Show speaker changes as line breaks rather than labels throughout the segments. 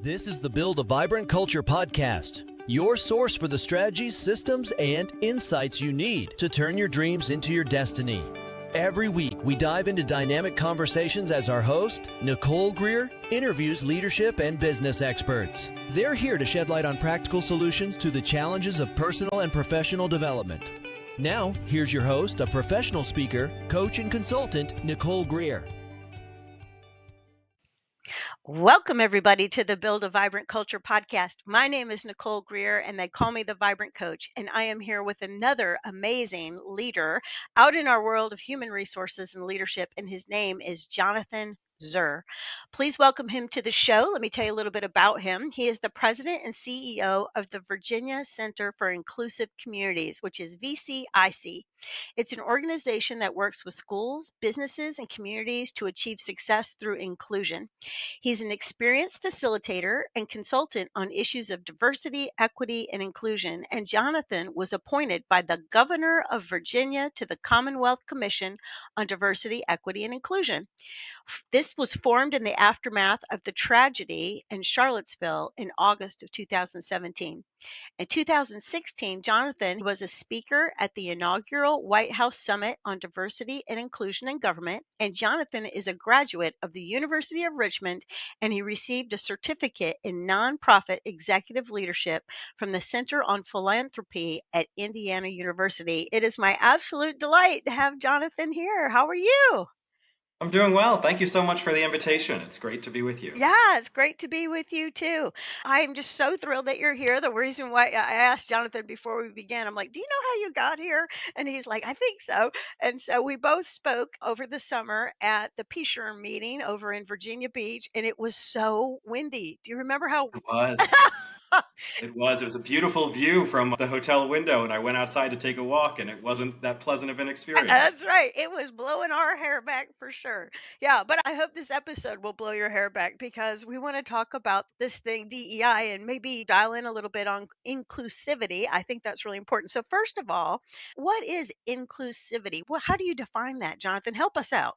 This is the Build a Vibrant Culture podcast, your source for the strategies, systems, and insights you need to turn your dreams into your destiny. Every week, we dive into dynamic conversations as our host, Nicole Greer, interviews leadership and business experts. They're here to shed light on practical solutions to the challenges of personal and professional development. Now, here's your host, a professional speaker, coach, and consultant, Nicole Greer.
Welcome, everybody, to the Build a Vibrant Culture podcast. My name is Nicole Greer, and they call me the Vibrant Coach. And I am here with another amazing leader out in our world of human resources and leadership. And his name is Jonathan Zur. Please welcome him to the show. Let me tell you a little bit about him. He is the president and CEO of the Virginia Center for Inclusive Communities, which is VCIC. It's an organization that works with schools, businesses, and communities to achieve success through inclusion. He's an experienced facilitator and consultant on issues of diversity, equity, and inclusion. And Jonathan was appointed by the governor of Virginia to the Commonwealth Commission on Diversity, Equity, and Inclusion. This was formed in the aftermath of the tragedy in Charlottesville in August of 2017. In 2016, Jonathan was a speaker at the inaugural White House Summit on Diversity and Inclusion in Government, and Jonathan is a graduate of the University of Richmond, and he received a certificate in nonprofit executive leadership from the Center on Philanthropy at Indiana University. It is my absolute delight to have Jonathan here. How are you?
I'm doing well. Thank you so much for the invitation. It's great to be with you.
Yeah, it's great to be with you too. I am just so thrilled that you're here. The reason why I asked Jonathan before we began, I'm like, do you know how you got here? And he's like, I think so. And so we both spoke over the summer at the Peace meeting over in Virginia Beach, and it was so windy. Do you remember how?
It was. It was. It was a beautiful view from the hotel window, and I went outside to take a walk, and it wasn't that pleasant of an experience.
That's right. It was blowing our hair back for sure. Yeah, but I hope this episode will blow your hair back because we want to talk about this thing, DEI, and maybe dial in a little bit on inclusivity. I think that's really important. So, first of all, what is inclusivity? Well, how do you define that, Jonathan? Help us out.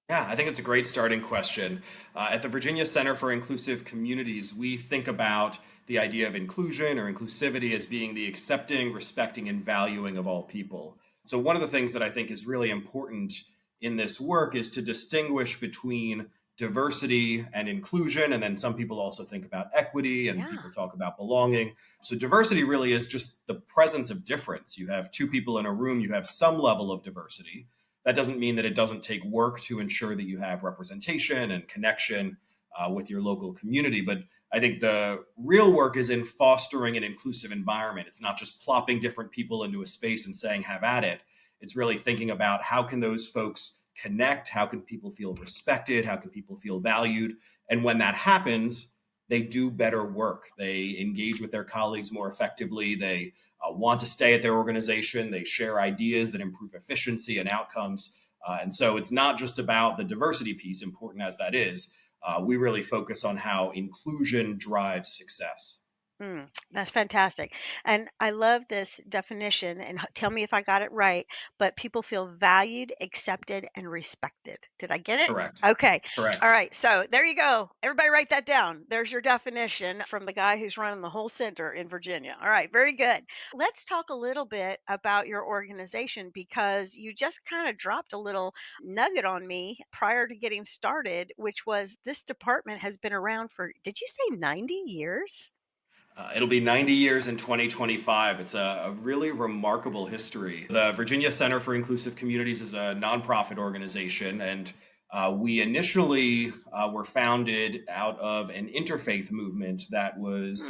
Yeah, I think it's a great starting question. At the Virginia Center for Inclusive Communities, we think about the idea of inclusion or inclusivity as being the accepting, respecting, and valuing of all people. So, one of the things that I think is really important in this work is to distinguish between diversity and inclusion. And then some people also think about equity and
Yeah.
people talk about belonging. So, diversity really is just the presence of difference. You have two people in a room, you have some level of diversity. That doesn't mean that it doesn't take work to ensure that you have representation and connection with your local community. But I think the real work is in fostering an inclusive environment. It's not just plopping different people into a space and saying, have at it. It's really thinking about how can those folks connect? How can people feel respected? How can people feel valued? And when that happens, they do better work. They engage with their colleagues more effectively. They want to stay at their organization. They share ideas that improve efficiency and outcomes. And so it's not just about the diversity piece, important as that is. We really focus on how inclusion drives success.
That's fantastic. And I love this definition. And tell me if I got it right, but people feel valued, accepted, and respected. Did I get it?
Correct.
Okay.
Correct.
All right. So there you go. Everybody write that down. There's your definition from the guy who's running the whole center in Virginia. All right. Very good. Let's talk a little bit about your organization because you just kind of dropped a little nugget on me prior to getting started, which was this department has been around for, did you say 90 years?
It'll be 90 years in 2025. It's a really remarkable history. The Virginia Center for Inclusive Communities is a nonprofit organization, and we initially were founded out of an interfaith movement that was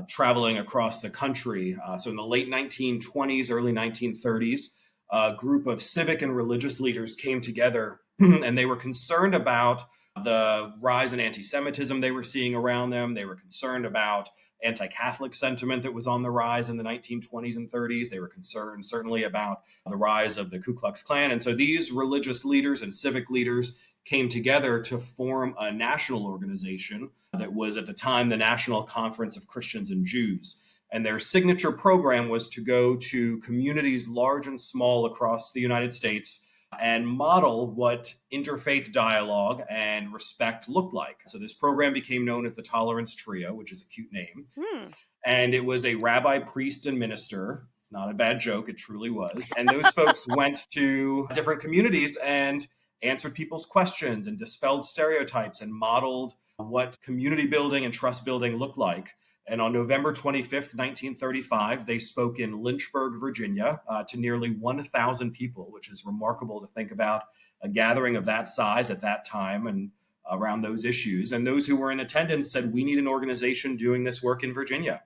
traveling across the country. So in the late 1920s, early 1930s, a group of civic and religious leaders came together and they were concerned about the rise in anti-Semitism they were seeing around them. They were concerned about anti-Catholic sentiment that was on the rise in the 1920s and 30s. They were concerned certainly about the rise of the Ku Klux Klan. And so these religious leaders and civic leaders came together to form a national organization that was at the time the National Conference of Christians and Jews. And their signature program was to go to communities large and small across the United States and model what interfaith dialogue and respect looked like. So this program became known as the Tolerance Trio, which is a cute name.
Hmm.
And it was a rabbi, priest, and minister. It's not a bad joke, it truly was. And those folks went to different communities and answered people's questions and dispelled stereotypes and modeled what community building and trust building looked like. And on November 25th, 1935, they spoke in Lynchburg, Virginia, to nearly 1,000 people, which is remarkable to think about a gathering of that size at that time and around those issues. And those who were in attendance said, we need an organization doing this work in Virginia.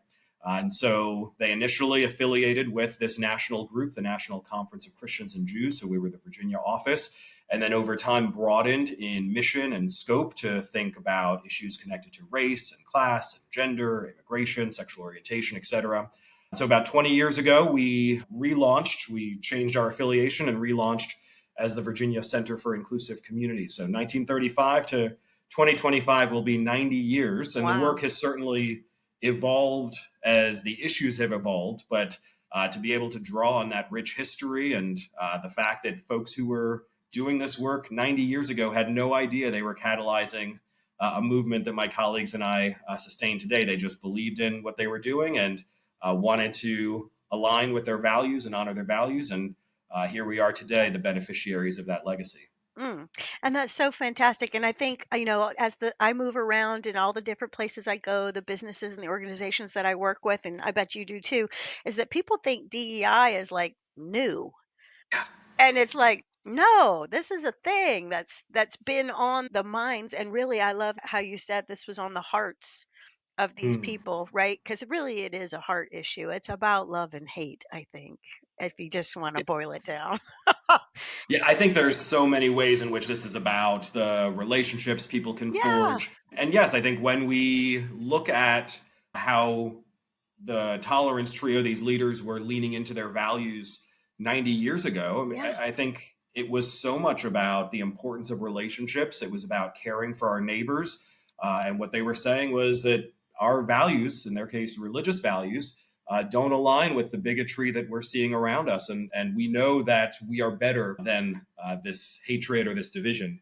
And so they initially affiliated with this national group, the National Conference of Christians and Jews. So we were the Virginia office. And then over time broadened in mission and scope to think about issues connected to race and class and gender, immigration, sexual orientation, et cetera. So about 20 years ago, we changed our affiliation and relaunched as the Virginia Center for Inclusive Communities. So 1935 to 2025 will be 90 years. And the
Wow.
work has certainly evolved as the issues have evolved, but to be able to draw on that rich history and the fact that folks who were doing this work 90 years ago had no idea they were catalyzing a movement that my colleagues and I sustain today. They just believed in what they were doing and wanted to align with their values and honor their values. And here we are today, the beneficiaries of that legacy.
Mm. And that's so fantastic. And I think, as I move around in all the different places I go, the businesses and the organizations that I work with, and I bet you do too, is that people think DEI is like new. And it's like, no, this is a thing that's been on the minds. And really, I love how you said this was on the hearts of these
Hmm.
people, right? Because really it is a heart issue. It's about love and hate, I think, if you just want to boil it down.
Yeah, I think there's so many ways in which this is about the relationships people can
Yeah.
forge. And yes, I think when we look at how the Tolerance Trio, these leaders were leaning into their values 90 years ago, I mean,
Yeah.
I think it was so much about the importance of relationships. It was about caring for our neighbors. And what they were saying was that our values, in their case, religious values, don't align with the bigotry that we're seeing around us. And we know that we are better than this hatred or this division.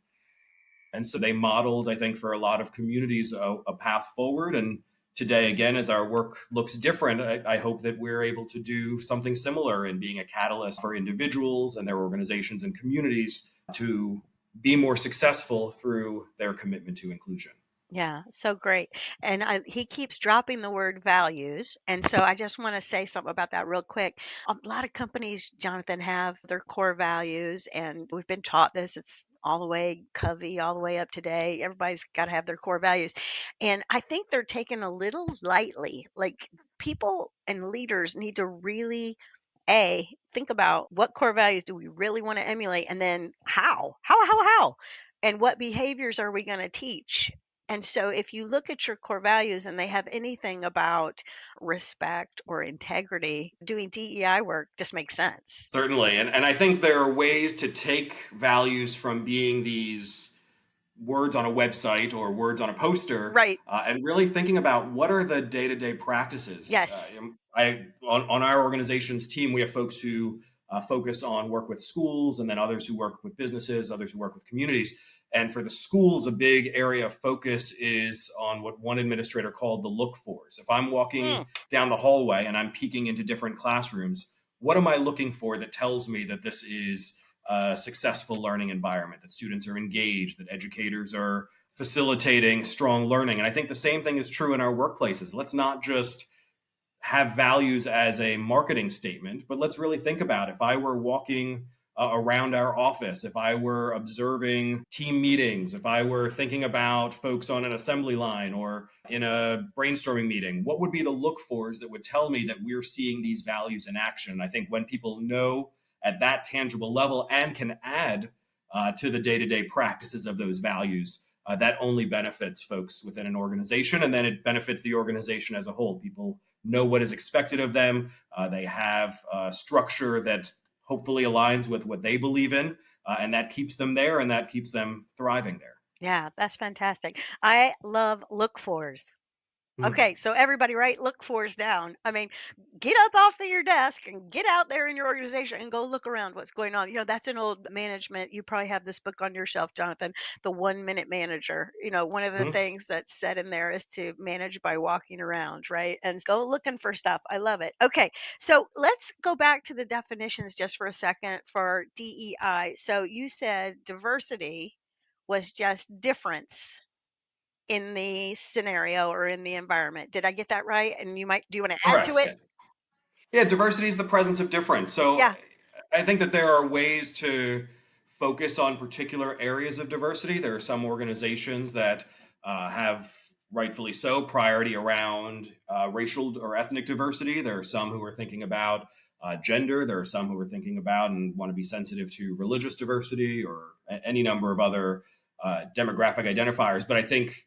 And so they modeled, I think, for a lot of communities, a path forward. And today, again, as our work looks different, I hope that we're able to do something similar in being a catalyst for individuals and their organizations and communities to be more successful through their commitment to inclusion.
Yeah, so great. And he keeps dropping the word values. And so I just want to say something about that real quick. A lot of companies, Jonathan, have their core values, and we've been taught this. It's all the way Covey, all the way up today. Everybody's got to have their core values. And I think they're taken a little lightly. Like people and leaders need to really think about what core values do we really want to emulate, and then how, and what behaviors are we going to teach. And so if you look at your core values and they have anything about respect or integrity, doing DEI work just makes sense.
Certainly. And I think there are ways to take values from being these words on a website or words on a poster
Right.
and really thinking about what are the day-to-day practices.
Yes.
On our organization's team, we have folks who focus on work with schools and then others who work with businesses, others who work with communities. And for the schools, a big area of focus is on what one administrator called the look fors. If I'm walking
Mm,
down the hallway and I'm peeking into different classrooms, what am I looking for that tells me that this is a successful learning environment, that students are engaged, that educators are facilitating strong learning? And I think the same thing is true in our workplaces. Let's not just have values as a marketing statement, but let's really think about if I were walking around our office, if I were observing team meetings, if I were thinking about folks on an assembly line or in a brainstorming meeting, what would be the look fors that would tell me that we're seeing these values in action? I think when people know at that tangible level and can add to the day-to-day practices of those values, that only benefits folks within an organization, and then it benefits the organization as a whole. People know what is expected of them. They have a structure that hopefully aligns with what they believe in, and that keeps them there and that keeps them thriving there.
yeah, that's fantastic. I love look fors. Okay, so everybody, right? Look fours down. I mean, get up off of your desk and get out there in your organization and go look around what's going on. That's an old management. You probably have this book on your shelf, Jonathan, The 1 Minute Manager. One of the
Mhm.
things that's said in there is to manage by walking around, right? And go looking for stuff. I love it. Okay, so let's go back to the definitions just for a second for DEI. So you said diversity was just difference in the scenario or in the environment. Did I get that right? And do you want to add to
Correct.
it?
Yeah. Yeah, diversity is the presence of difference. So
Yeah.
I think that there are ways to focus on particular areas of diversity. There are some organizations that have, rightfully so, priority around racial or ethnic diversity. There are some who are thinking about gender. There are some who are thinking about and want to be sensitive to religious diversity or any number of other demographic identifiers. But I think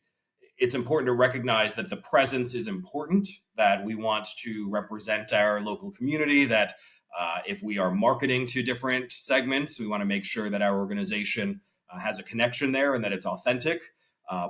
it's important to recognize that the presence is important, that we want to represent our local community, that if we are marketing to different segments, we want to make sure that our organization has a connection there and that it's authentic. Uh,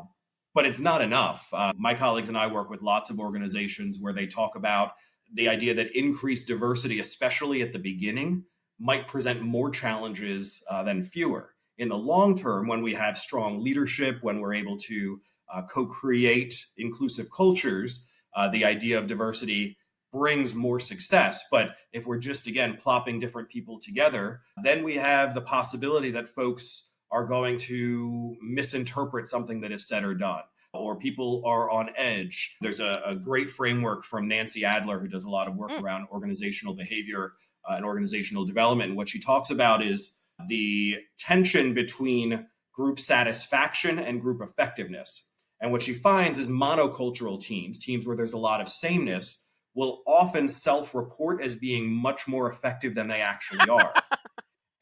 but it's not enough. My colleagues and I work with lots of organizations where they talk about the idea that increased diversity, especially at the beginning, might present more challenges than fewer. In the long term, when we have strong leadership, when we're able to co-create inclusive cultures, the idea of diversity brings more success. But if we're just, again, plopping different people together, then we have the possibility that folks are going to misinterpret something that is said or done, or people are on edge. There's a great framework from Nancy Adler, who does a lot of work
Mm.
around organizational behavior and organizational development. And what she talks about is the tension between group satisfaction and group effectiveness. And what she finds is monocultural teams where there's a lot of sameness, will often self report as being much more effective than they actually are.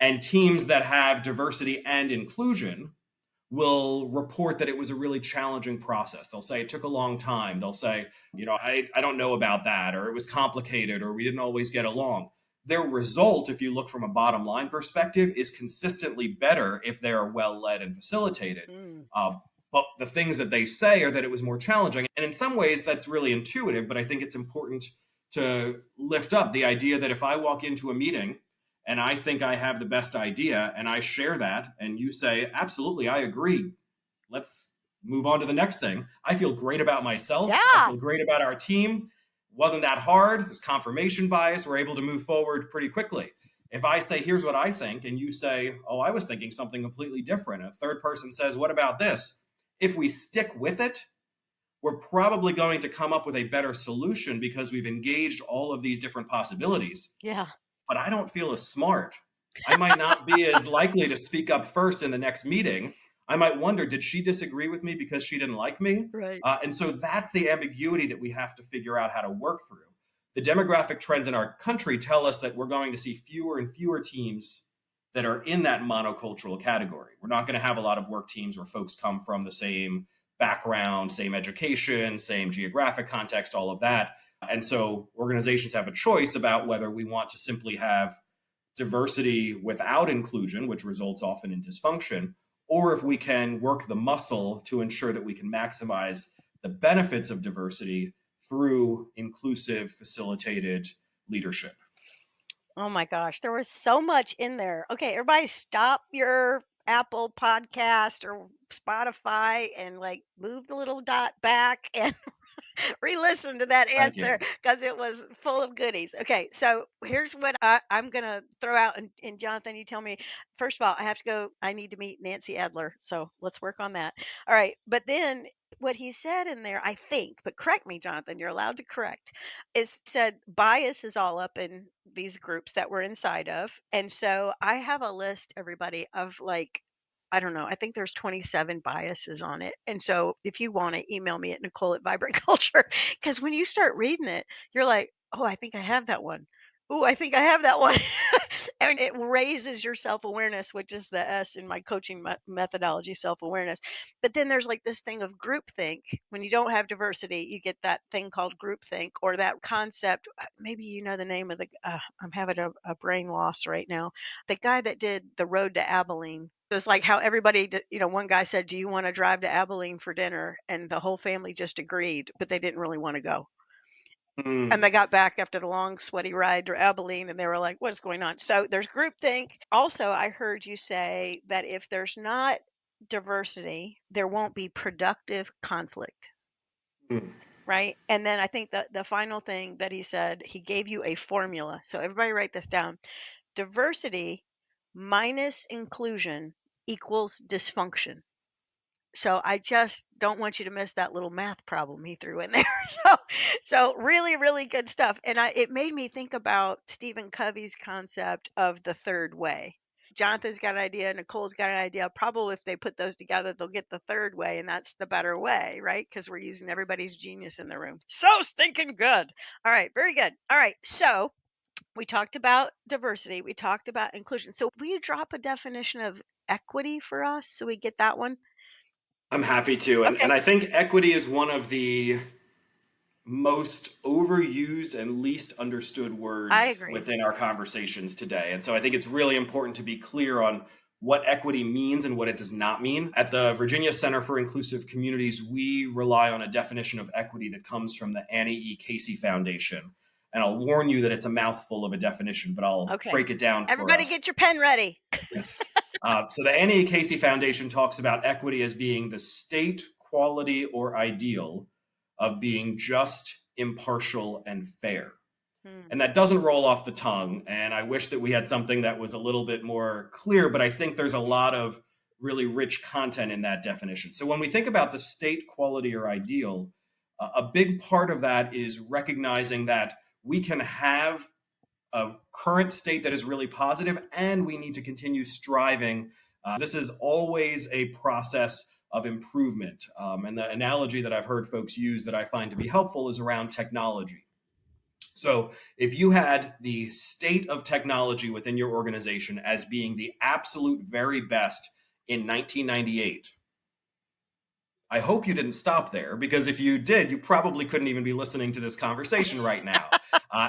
And teams that have diversity and inclusion will report that it was a really challenging process. They'll say it took a long time. They'll say, I don't know about that, or it was complicated, or we didn't always get along. Their result, if you look from a bottom line perspective, is consistently better if they are well led and facilitated.
Mm.
But the things that they say are that it was more challenging. And in some ways, that's really intuitive, but I think it's important to lift up the idea that if I walk into a meeting and I think I have the best idea and I share that and you say, absolutely, I agree. Let's move on to the next thing. I feel great about myself. I
Yeah.
feel great about our team. Wasn't that hard? There's confirmation bias. We're able to move forward pretty quickly. If I say, here's what I think, and you say, oh, I was thinking something completely different, a third person says, what about this? If we stick with it, we're probably going to come up with a better solution because we've engaged all of these different possibilities.
Yeah.
But I don't feel as smart. I might not be as likely to speak up first in the next meeting. I might wonder, did she disagree with me because she didn't like me?
Right.
And so that's the ambiguity that we have to figure out how to work through. The demographic trends in our country tell us that we're going to see fewer and fewer teams that are in that monocultural category. We're not going to have a lot of work teams where folks come from the same background, same education, same geographic context, all of that. And so organizations have a choice about whether we want to simply have diversity without inclusion, which results often in dysfunction, or if we can work the muscle to ensure that we can maximize the benefits of diversity through inclusive, facilitated leadership.
Oh my gosh, there was so much in there. Okay, everybody stop your Apple podcast or Spotify and like move the little dot back and re-listen to that
Thank
answer
you.
because it was full of goodies. Okay, so here's what I'm gonna throw out, and Jonathan, you tell me. First of all, I have to go. I need to meet Nancy Adler, so let's work on that. All right, but then what he said in there, I think, but correct me, Jonathan. You're allowed to correct. Is said bias is all up in these groups that we're inside of, and so I have a list, everybody, of like I don't know. I think there's 27 biases on it. And so if you want to email me at Nicole at Vibrant Culture, because when you start reading it, you're like, oh, I think I have that one. Oh, I think I have that one. And it raises your self awareness, which is the S in my coaching methodology, self awareness. But then there's like this thing of groupthink. When you don't have diversity, you get that thing called groupthink or that concept. Maybe you know the name of I'm having a brain loss right now. The guy that did The Road to Abilene, It's like how everybody, one guy said, "Do you want to drive to Abilene for dinner?" And the whole family just agreed, but they didn't really want to go. And
Mm,
they got back after the long, sweaty ride to Abilene, and they were like, "What is going on?" So there's groupthink. Also, I heard you say that if there's not diversity, there won't be productive conflict,
mm.
right? And then I think that the final thing that he said, he gave you a formula. So everybody write this down. Diversity minus inclusion equals dysfunction. So I just don't want you to miss that little math problem he threw in there. So really, really good stuff. And it made me think about Stephen Covey's concept of the third way. Jonathan's got an idea, Nicole's got an idea. Probably if they put those together, they'll get the third way, and that's the better way, right? Because we're using everybody's genius in the room. So stinking good. All right, very good. All right, so we talked about diversity, we talked about inclusion. So will you drop a definition of equity for us so we get that one?
I'm happy to. And
Okay,
I think equity is one of the most overused and least understood
I
words
agree.
within our conversations today. And so I think it's really important to be clear on what equity means and what it does not mean. At the Virginia Center for Inclusive Communities, we rely on a definition of equity that comes from the Annie E. Casey Foundation. And I'll warn you that it's a mouthful of a definition, but I'll
Okay.
break it down for
Everybody
us.
get your pen ready.
Yes. So the Annie E. Casey Foundation talks about equity as being the state, quality, or ideal of being just, impartial, and fair.
Hmm.
And that doesn't roll off the tongue. And I wish that we had something that was a little bit more clear, but I think there's a lot of really rich content in that definition. So when we think about the state, quality, or ideal, a big part of that is recognizing that we can have a current state that is really positive, and we need to continue striving. This is always a process of improvement. And the analogy that I've heard folks use that I find to be helpful is around technology. So if you had the state of technology within your organization as being the absolute very best in 1998, I hope you didn't stop there, because if you did, you probably couldn't even be listening to this conversation right now.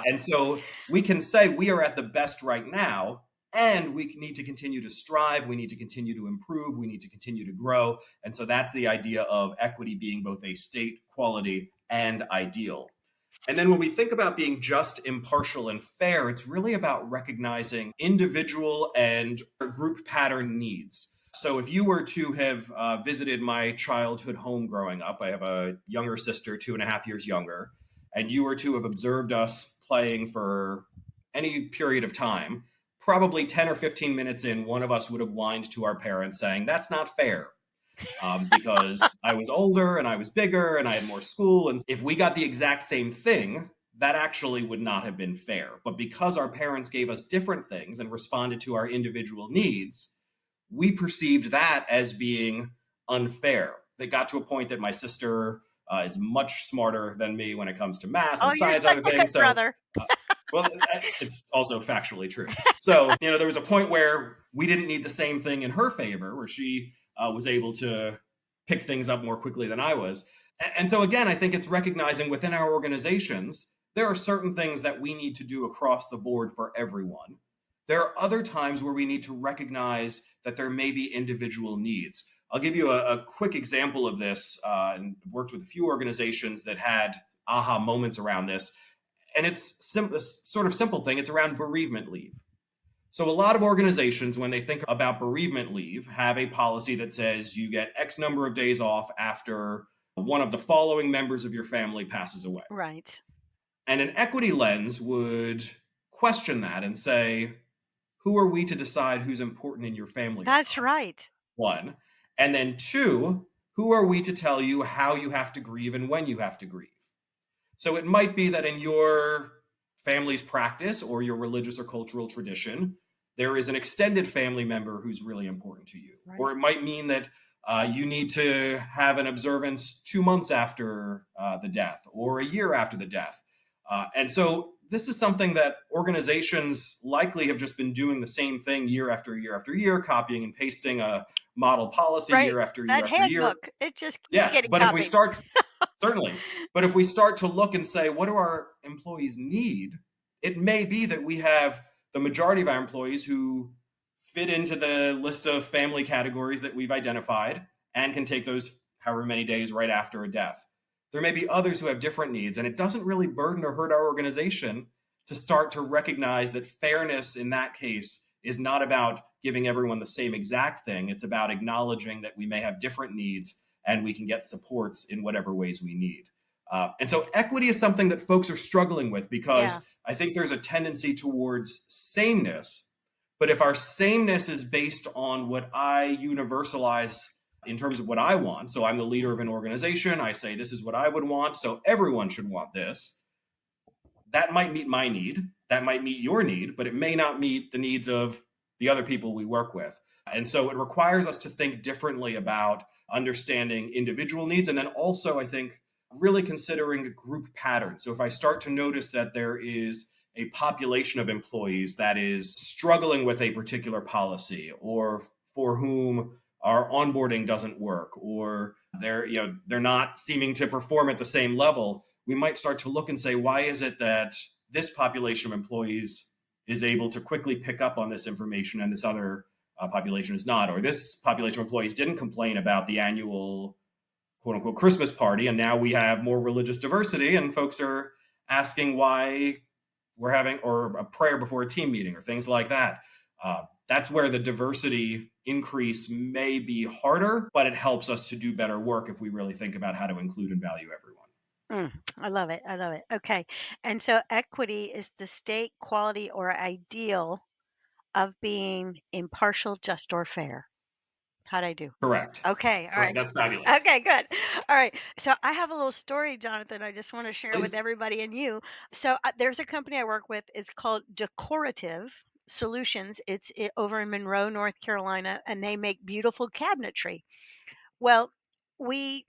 And so we can say we are at the best right now, and we need to continue to strive. We need to continue to improve. We need to continue to grow. And so that's the idea of equity being both a state, quality, and ideal. And then when we think about being just, impartial, and fair, it's really about recognizing individual and group pattern needs. So if you were to have visited my childhood home growing up, I have a younger sister, 2.5 years younger, and you were to have observed us playing for any period of time, probably 10 or 15 minutes in, one of us would have whined to our parents saying, "That's not fair." Because I was older and I was bigger and I had more school. And if we got the exact same thing, that actually would not have been fair. But because our parents gave us different things and responded to our individual needs, we perceived that as being unfair. It got to a point that my sister is much smarter than me when it comes to math
Oh,
and
you're
science,
such
other
a good
things. So,
brother.
uh, well, it's also factually true. So, there was a point where we didn't need the same thing in her favor, where she was able to pick things up more quickly than I was. And so, again, I think it's recognizing within our organizations, there are certain things that we need to do across the board for everyone. There are other times where we need to recognize that there may be individual needs. I'll give you a quick example of this, and worked with a few organizations that had aha moments around this. And it's a sort of simple thing. It's around bereavement leave. So a lot of organizations, when they think about bereavement leave, have a policy that says you get X number of days off after one of the following members of your family passes away.
Right.
And an equity lens would question that and say, who are we to decide who's important in your family or
That's
not?
right.
One. And then two, who are we to tell you how you have to grieve and when you have to grieve? So it might be that in your family's practice or your religious or cultural tradition, there is an extended family member who's really important to you.
Right.
Or it might mean that you need to have an observance 2 months after the death or a year after the death. And so this is something that organizations likely have just been doing the same thing year after year after year, copying and pasting a model policy
Right.
year after year
That
after year.
handbook, it just keeps
Yes,
getting
but if we
copied.
start, certainly, but if we start to look and say, what do our employees need? It may be that we have the majority of our employees who fit into the list of family categories that we've identified and can take those however many days right after a death. There may be others who have different needs, and it doesn't really burden or hurt our organization to start to recognize that fairness in that case is not about giving everyone the same exact thing. It's about acknowledging that we may have different needs and we can get supports in whatever ways we need. And so equity is something that folks are struggling with because I think there's a tendency towards sameness. But if our sameness is based on what I universalize in terms of what I want, so I'm the leader of an organization, I say this is what I would want, so everyone should want this. That might meet my need, that might meet your need, but it may not meet the needs of the other people we work with. And so it requires us to think differently about understanding individual needs, and then also, I think, really considering group patterns. So if I start to notice that there is a population of employees that is struggling with a particular policy, or for whom our onboarding doesn't work, or they're not seeming to perform at the same level, we might start to look and say, why is it that this population of employees is able to quickly pick up on this information and this other population is not? Or this population of employees didn't complain about the annual quote unquote Christmas party, and now we have more religious diversity and folks are asking why we're having, or a prayer before a team meeting or things like that. That's where the diversity increase may be harder, but it helps us to do better work if we really think about how to include and value everyone.
I love it. I love it. Okay. And so equity is the state, quality, or ideal of being impartial, just, or fair. How'd I do?
Correct.
Okay. All
Correct.
right.
That's fabulous.
Okay, good. All right. So I have a little story, Jonathan. I just want to share with
Please.
everybody and you. So there's a company I work with. It's called Decorative Solutions. Over in Monroe, North Carolina, and they make beautiful cabinetry. Well, we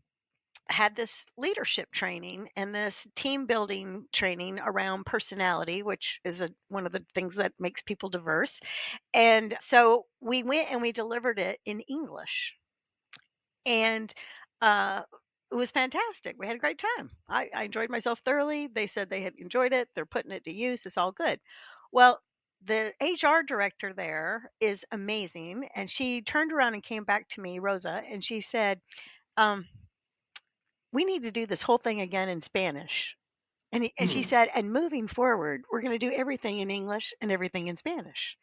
had this leadership training and this team building training around personality, which is one of the things that makes people diverse. And so we went and we delivered it in English. And uh, it was fantastic. We had a great time. I enjoyed myself thoroughly. They said they had enjoyed it. They're putting it to use. It's all good. Well, the HR director there is amazing. And she turned around and came back to me, Rosa, and she said, um, we need to do this whole thing again in Spanish. And she
Hmm.
said, and moving forward, we're going to do everything in English and everything in Spanish,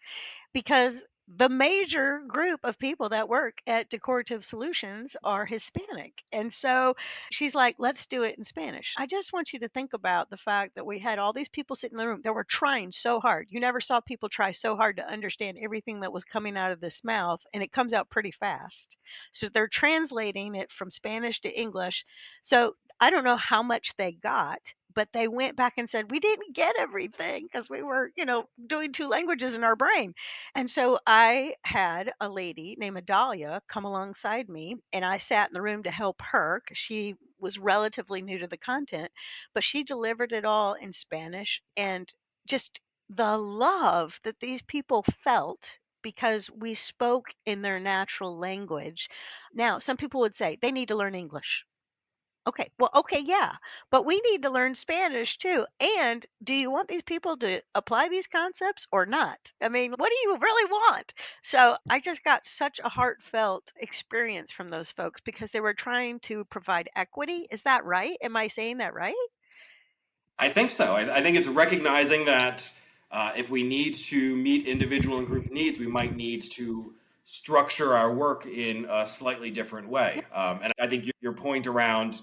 because the major group of people that work at Decorative Solutions are Hispanic. And so she's like, let's do it in Spanish. I just want you to think about the fact that we had all these people sitting in the room that were trying so hard. You never saw people try so hard to understand everything that was coming out of this mouth, and it comes out pretty fast. So they're translating it from Spanish to English. So I don't know how much they got, but they went back and said, we didn't get everything because we were, doing two languages in our brain. And so I had a lady named Adalia come alongside me, and I sat in the room to help her because she was relatively new to the content, but she delivered it all in Spanish. And just the love that these people felt because we spoke in their natural language. Now, some people would say they need to learn English. Okay. Well, okay, yeah. But we need to learn Spanish too. And do you want these people to apply these concepts or not? I mean, what do you really want? So I just got such a heartfelt experience from those folks because they were trying to provide equity. Is that right? Am I saying that right?
I think so. I think it's recognizing that if we need to meet individual and group needs, we might need to structure our work in a slightly different
Yeah.
way. And I think your point around,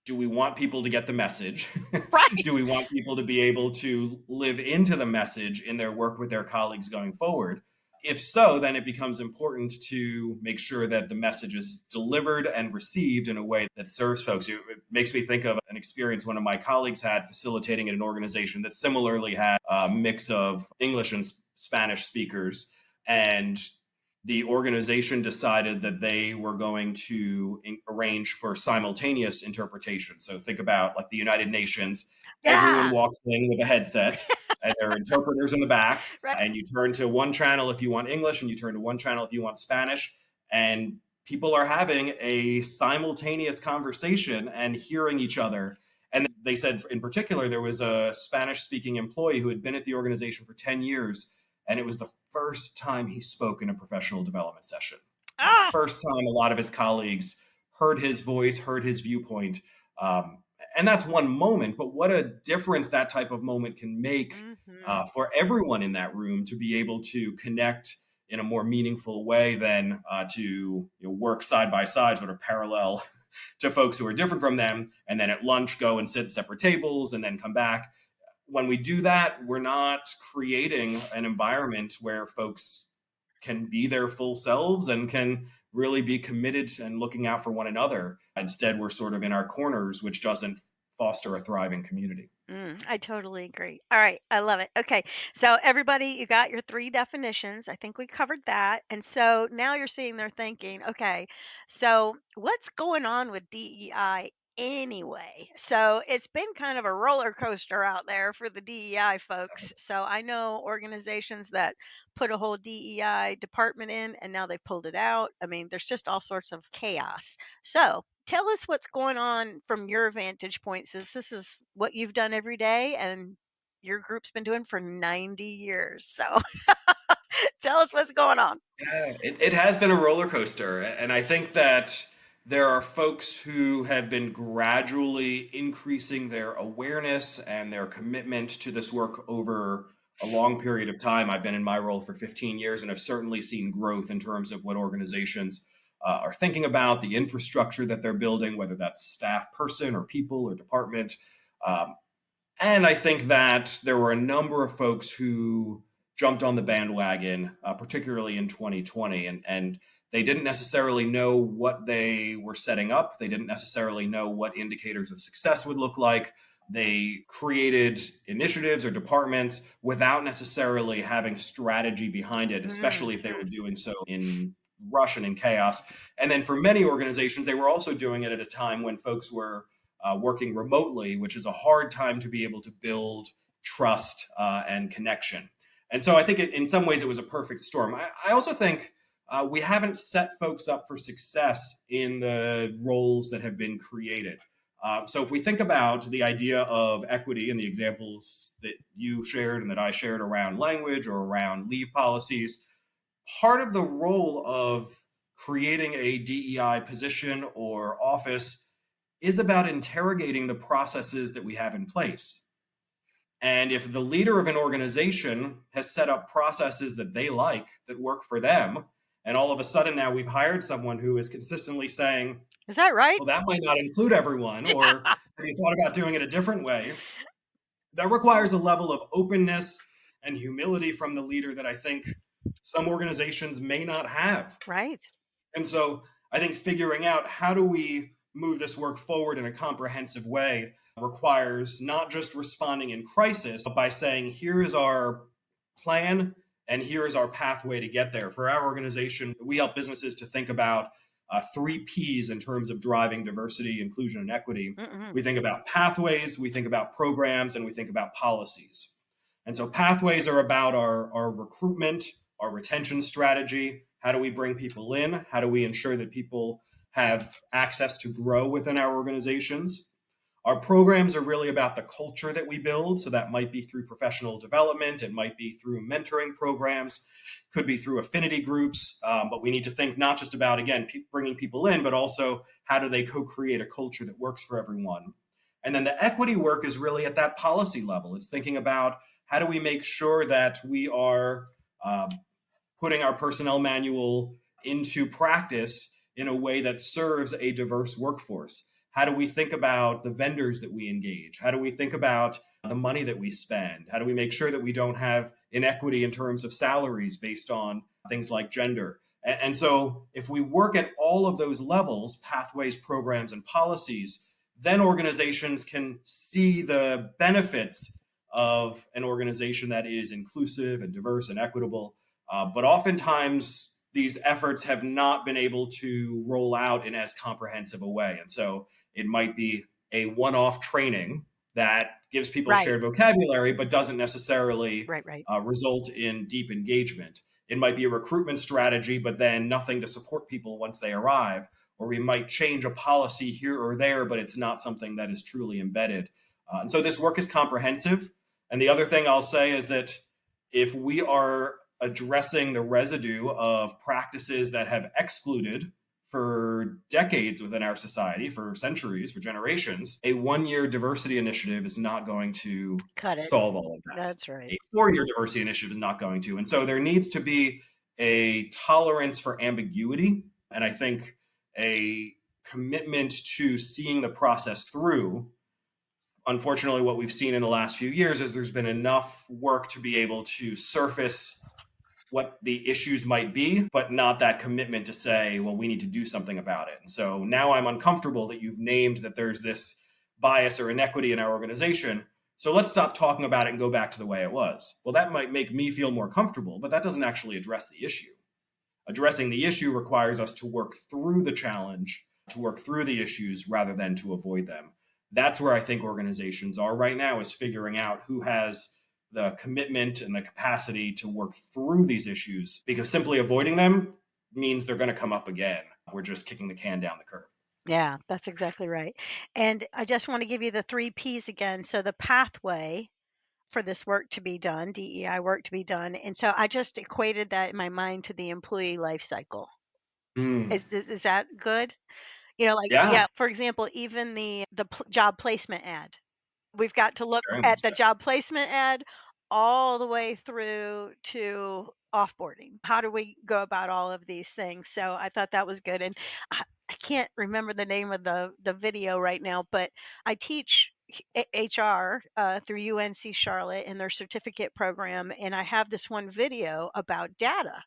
do we want people to get the message? Do
Right.
we want people to be able to live into the message in their work with their colleagues going forward? If so, then it becomes important to make sure that the message is delivered and received in a way that serves folks. It makes me think of an experience one of my colleagues had facilitating at an organization that similarly had a mix of English and Spanish speakers. And the organization decided that they were going to arrange for simultaneous interpretation. So think about like the United Nations, everyone
Yeah.
walks in with a headset and there are interpreters in the back,
Right.
and you turn to one channel if you want English and you turn to one channel if you want Spanish, and people are having a simultaneous conversation and hearing each other. And they said in particular, there was a Spanish speaking employee who had been at the organization for 10 years. And it was the first time he spoke in a professional development session. It was the
Ah,
first time a lot of his colleagues heard his voice, heard his viewpoint. And that's one moment, but what a difference that type of moment can make
hmm
for everyone in that room to be able to connect in a more meaningful way than to work side by side, sort of parallel to folks who are different from them, and then at lunch go and sit at separate tables and then come back. When we do that, we're not creating an environment where folks can be their full selves and can really be committed and looking out for one another. Instead, we're sort of in our corners, which doesn't foster a thriving community.
I totally agree. All right, I love it. Okay, so everybody, you got your three definitions. I think we covered that. And so now you're sitting there thinking, okay, so what's going on with DEI anyway? So it's been kind of a roller coaster out there for the DEI folks. So I know organizations that put a whole DEI department in and now they've pulled it out. I mean, there's just all sorts of chaos. So tell us what's going on from your vantage point, since this is what you've done every day and your group's been doing for 90 years. So tell us what's going on.
Yeah, it has been a roller coaster. And I think that there are folks who have been gradually increasing their awareness and their commitment to this work over a long period of time. I've been in my role for 15 years and have certainly seen growth in terms of what organizations are thinking about, the infrastructure that they're building, whether that's staff person or people or department. Um, and I think that there were a number of folks who jumped on the bandwagon, particularly in 2020, and they didn't necessarily know what they were setting up. They didn't necessarily know what indicators of success would look like. They created initiatives or departments without necessarily having strategy behind it, especially if they were
Mhm.
doing so in rush and in chaos. And then for many organizations, they were also doing it at a time when folks were working remotely, which is a hard time to be able to build trust and connection. And so I think in some ways it was a perfect storm. I also think we haven't set folks up for success in the roles that have been created. So if we think about the idea of equity and the examples that you shared and that I shared around language or around leave policies, part of the role of creating a DEI position or office is about interrogating the processes that we have in place. And if the leader of an organization has set up processes that they like, that work for them, and all of a sudden now we've hired someone who is consistently saying,
Is that right?
well, that might not include everyone, or have you thought about doing it a different way? That requires a level of openness and humility from the leader that I think some organizations may not have.
Right.
And so I think figuring out how do we move this work forward in a comprehensive way requires not just responding in crisis, but by saying, here is our plan and here is our pathway to get there. For our organization, we help businesses to think about three P's in terms of driving diversity, inclusion, and equity.
Mm-mm.
We think about pathways, we think about programs, and we think about policies. And so pathways are about our recruitment, our retention strategy. How do we bring people in? How do we ensure that people have access to grow within our organizations? Our programs are really about the culture that we build. So that might be through professional development. It might be through mentoring programs, could be through affinity groups. But we need to think not just about, again, bringing people in, but also how do they co-create a culture that works for everyone? And then the equity work is really at that policy level. It's thinking about how do we make sure that we are putting our personnel manual into practice in a way that serves a diverse workforce? How do we think about the vendors that we engage? How do we think about the money that we spend? How do we make sure that we don't have inequity in terms of salaries based on things like gender? And so if we work at all of those levels, pathways, programs, and policies, then organizations can see the benefits of an organization that is inclusive and diverse and equitable. But oftentimes, these efforts have not been able to roll out in as comprehensive a way. And so it might be a one-off training that gives people
Right.
shared vocabulary, but doesn't necessarily
Right. Right.
result in deep engagement. It might be a recruitment strategy, but then nothing to support people once they arrive. Or we might change a policy here or there, but it's not something that is truly embedded. And so this work is comprehensive. And the other thing I'll say is that if we are addressing the residue of practices that have excluded for decades within our society, for centuries, for generations. A 1-year diversity initiative is not going to
Cut it.
solve all of that.
That's right.
A 4-year diversity initiative is not going to. And so there needs to be a tolerance for ambiguity, and I think a commitment to seeing the process through. Unfortunately, what we've seen in the last few years is there's been enough work to be able to surface what the issues might be, but not that commitment to say, well, we need to do something about it. And so now I'm uncomfortable that you've named that there's this bias or inequity in our organization. So let's stop talking about it and go back to the way it was. Well, that might make me feel more comfortable, but that doesn't actually address the issue. Addressing the issue requires us to work through the challenge, to work through the issues rather than to avoid them. That's where I think organizations are right now, is figuring out who has the commitment and the capacity to work through these issues, because simply avoiding them means they're going to come up again. We're just kicking the can down the curb.
Yeah, that's exactly right. And I just want to give you the 3 Ps again. So the pathway for this work to be done, DEI work to be done. And so I just equated that in my mind to the employee life cycle. Is that good? Like,
Yeah,
yeah, for example, even the job placement ad. We've got to look
very much
at the
so.
job placement ad all the way through to offboarding. How do we go about all of these things? So I thought that was good. And I can't remember the name of the video right now, but I teach HR through UNC Charlotte in their certificate program, and I have this one video about data.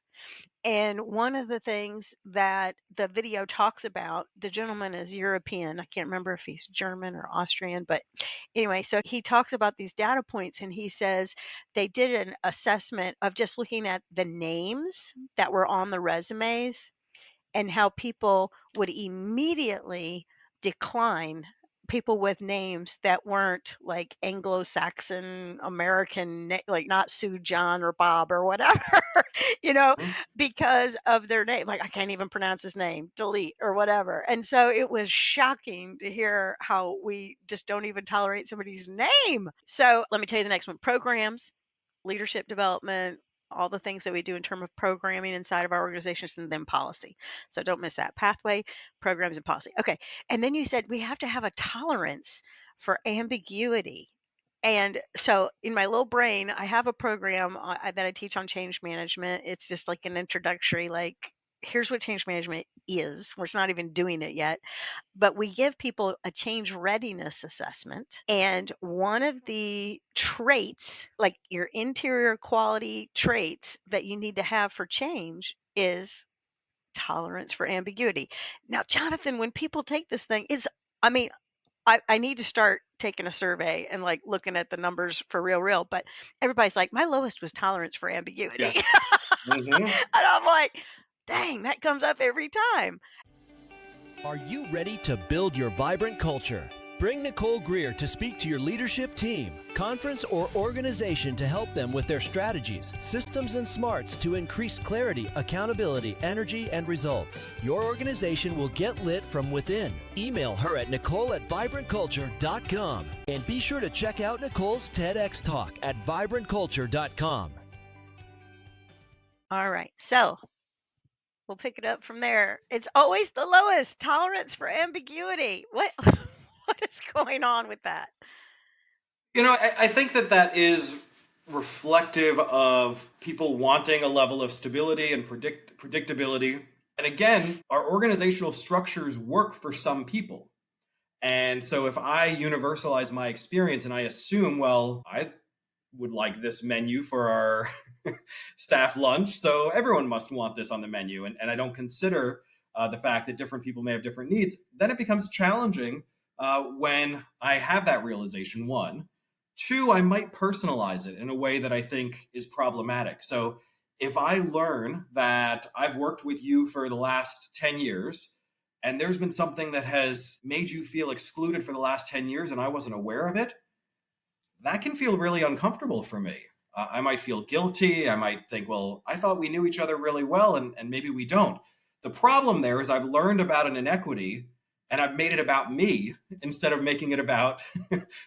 And one of the things that the video talks about, the gentleman is European. I can't remember if he's German or Austrian, but anyway, so he talks about these data points and he says they did an assessment of just looking at the names that were on the resumes and how people would immediately decline people with names that weren't like Anglo-Saxon American, like not Sue, John, or Bob or whatever, you know,
Mhm.
because of their name. Like, I can't even pronounce his name, delete or whatever. And so it was shocking to hear how we just don't even tolerate somebody's name. So let me tell you the next one: programs, leadership development, all the things that we do in terms of programming inside of our organizations, and then policy. So don't miss that: pathway, programs, and policy. Okay. And then you said we have to have a tolerance for ambiguity. And so in my little brain, I have a program that I teach on change management. It's just like an introductory, like, here's what change management is. We're not even doing it yet, but we give people a change readiness assessment. And one of the traits, like your interior quality traits that you need to have for change, is tolerance for ambiguity. Now, Jonathan, when people take this thing, I mean, I need to start taking a survey and like looking at the numbers for real. But everybody's like, my lowest was tolerance for ambiguity.
Yeah. Hmm.
And I'm like, dang, that comes up every time.
Are you ready to build your vibrant culture? Bring Nicole Greer to speak to your leadership team, conference, or organization to help them with their strategies, systems, and smarts to increase clarity, accountability, energy, and results. Your organization will get lit from within. Email her at nicole@vibrantculture.com, and be sure to check out Nicole's TEDx talk at vibrantculture.com.
All right. So we'll pick it up from there. It's always the lowest: tolerance for ambiguity. What what is going on with that?
I think that is reflective of people wanting a level of stability and predictability. And again, our organizational structures work for some people. And so if I universalize my experience and I assume, well, I would like this menu for our staff lunch, so everyone must want this on the menu, and I don't consider the fact that different people may have different needs, then it becomes challenging when I have that realization, one. Two, I might personalize it in a way that I think is problematic. So if I learn that I've worked with you for the last 10 years, and there's been something that has made you feel excluded for the last 10 years and I wasn't aware of it, that can feel really uncomfortable for me. I might feel guilty. I might think, well, I thought we knew each other really well, and maybe we don't. The problem there is I've learned about an inequity and I've made it about me instead of making it about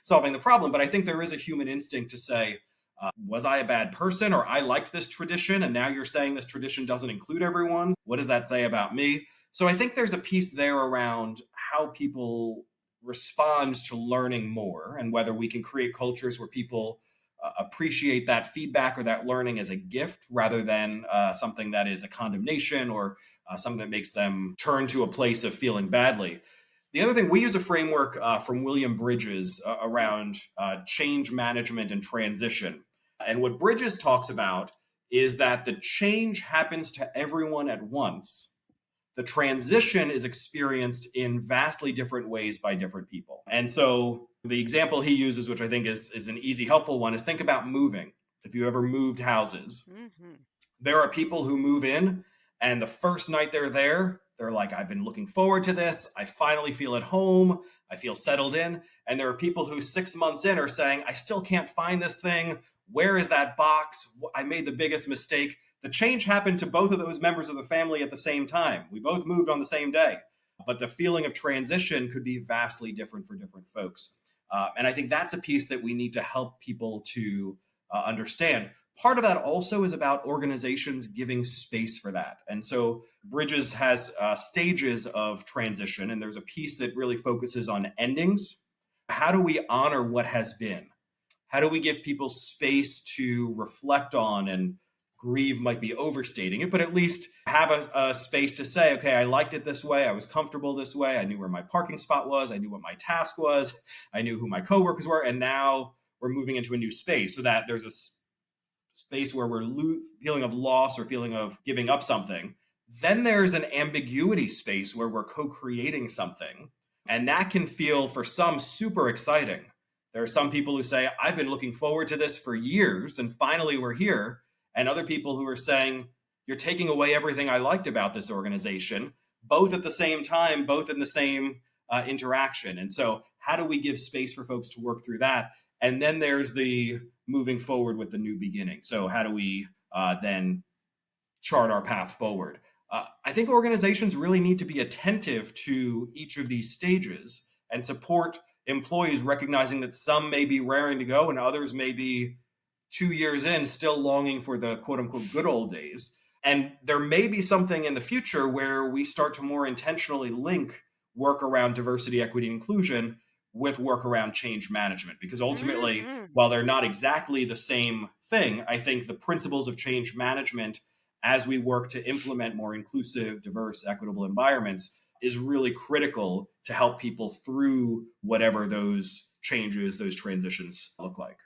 solving the problem. But I think there is a human instinct to say, Was I a bad person, or I liked this tradition and now you're saying this tradition doesn't include everyone? What does that say about me? So I think there's a piece there around how people respond to learning more, and whether we can create cultures where people appreciate that feedback or that learning as a gift rather than something that is a condemnation or something that makes them turn to a place of feeling badly. The other thing, we use a framework from William Bridges around change management and transition. And what Bridges talks about is that the change happens to everyone at once. The transition is experienced in vastly different ways by different people. And so the example he uses, which I think is an easy, helpful one, is think about moving. If you ever moved houses, there are people who move in, and the first night they're there, they're like, I've been looking forward to this. I finally feel at home. I feel settled in. And there are people who 6 months in are saying, I still can't find this thing. Where is that box? I made the biggest mistake. The change happened to both of those members of the family at the same time. We both moved on the same day. But the feeling of transition could be vastly different for different folks. And I think that's a piece that we need to help people to understand. Part of that also is about organizations giving space for that. And so Bridges has stages of transition, and there's a piece that really focuses on endings. How do we honor what has been? How do we give people space to reflect on, and grieve might be overstating it, but at least have a space to say, okay, I liked it this way. I was comfortable this way. I knew where my parking spot was. I knew what my task was. I knew who my coworkers were. And now we're moving into a new space, so that there's a space where we're feeling of loss or feeling of giving up something. Then there's an ambiguity space where we're co-creating something. And that can feel, for some, super exciting. There are some people who say, I've been looking forward to this for years, and finally we're here. And other people who are saying, you're taking away everything I liked about this organization, both at the same time, both in the same interaction. And so how do we give space for folks to work through that? And then there's the moving forward with the new beginning. So how do we then chart our path forward? I think organizations really need to be attentive to each of these stages and support employees, recognizing that some may be raring to go and others may be 2 years in still longing for the quote unquote good old days. And there may be something in the future where we start to more intentionally link work around diversity, equity, and inclusion with work around change management. Because ultimately, while they're not exactly the same thing, I think the principles of change management as we work to implement more inclusive, diverse, equitable environments is really critical to help people through whatever those changes, those transitions look like.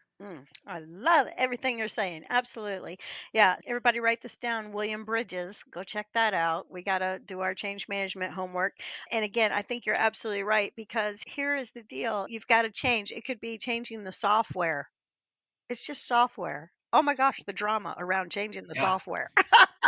I love everything you're saying. Absolutely. Yeah. Everybody write this down. William Bridges. Go check that out. We got to do our change management homework. And again, I think you're absolutely right, because here is the deal. You've got to change. It could be changing the software. It's just software. Oh my gosh, the drama around changing the
Yeah,
software.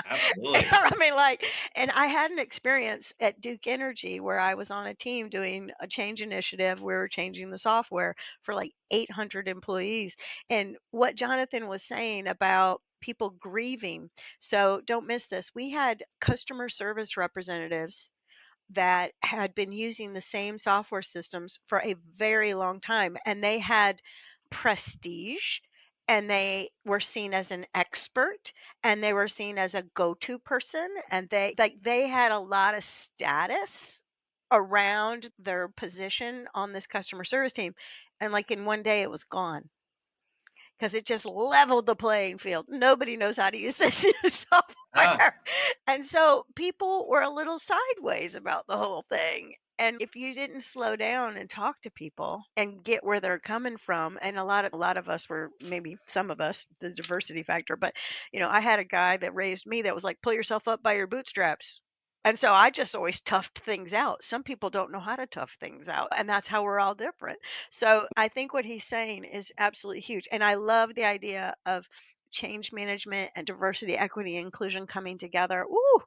absolutely.
I mean, like, and I had an experience at Duke Energy where I was on a team doing a change initiative. We were changing the software for like 800 employees. And what Jonathan was saying about people grieving. So don't miss this. We had customer service representatives that had been using the same software systems for a very long time, and they had prestige, and they were seen as an expert, and they were seen as a go-to person, and they had a lot of status around their position on this customer service team, and like in one day it was gone because it just leveled the playing field. Nobody knows how to use this new
Ah,
software. And so people were a little sideways about the whole thing. And if you didn't slow down and talk to people and get where they're coming from, and a lot of us were, maybe some of us, the diversity factor, but I had a guy that raised me that was like, pull yourself up by your bootstraps. And so I just always toughed things out. Some people don't know how to tough things out, and that's how we're all different. So I think what he's saying is absolutely huge. And I love the idea of change management and diversity, equity, inclusion coming together. Ooh,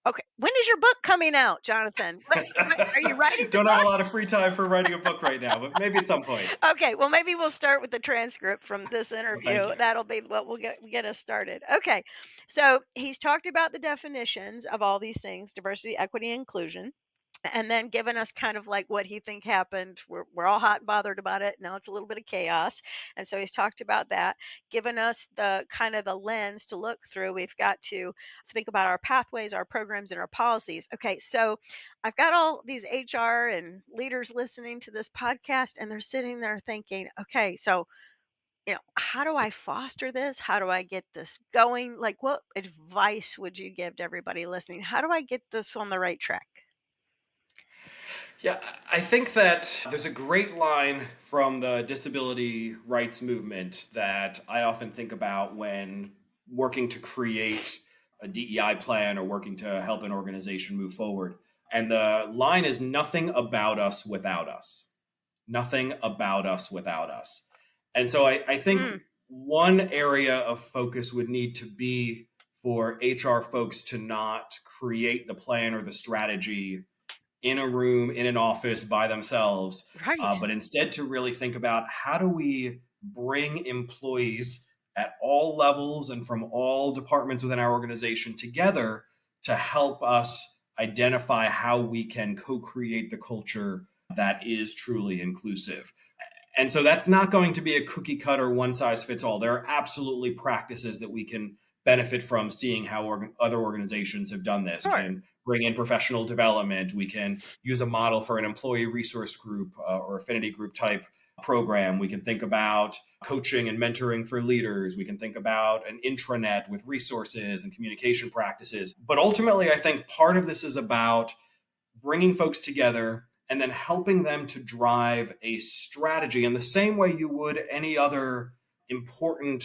okay. When is your book coming out, Jonathan? Are you writing the
don't have a
book?
lot of free time for writing a book right now, but maybe at some point.
Okay, well, maybe we'll start with the transcript from this
Well, thank
interview.
you.
That'll be what will get us started. Okay, so he's talked about the definitions of all these things: diversity, equity, inclusion. and then giving us kind of like what he think happened. We're all hot and bothered about it. Now it's a little bit of chaos. And so he's talked about that, giving us the kind of the lens to look through. We've got to think about our pathways, our programs, and our policies. Okay, so I've got all these HR and leaders listening to this podcast, and they're sitting there thinking, okay, so how do I foster this? How do I get this going? Like, what advice would you give to everybody listening? How do I get this on the right track?
Yeah, I think that there's a great line from the disability rights movement that I often think about when working to create a DEI plan or working to help an organization move forward. And the line is nothing about us without us. Nothing about us without us. And so I think
Mm,
one area of focus would need to be for HR folks to not create the plan or the strategy in a room, in an office by themselves,
right.
but instead to really think about how do we bring employees at all levels and from all departments within our organization together to help us identify how we can co create the culture that is truly inclusive. And so that's not going to be a cookie cutter, one size fits all. There are absolutely practices that we can benefit from seeing how other organizations have done this.
Sure.
Can bring in professional development. We can use a model for an employee resource group or affinity group type program. We can think about coaching and mentoring for leaders. We can think about an intranet with resources and communication practices. But ultimately, I think part of this is about bringing folks together and then helping them to drive a strategy in the same way you would any other important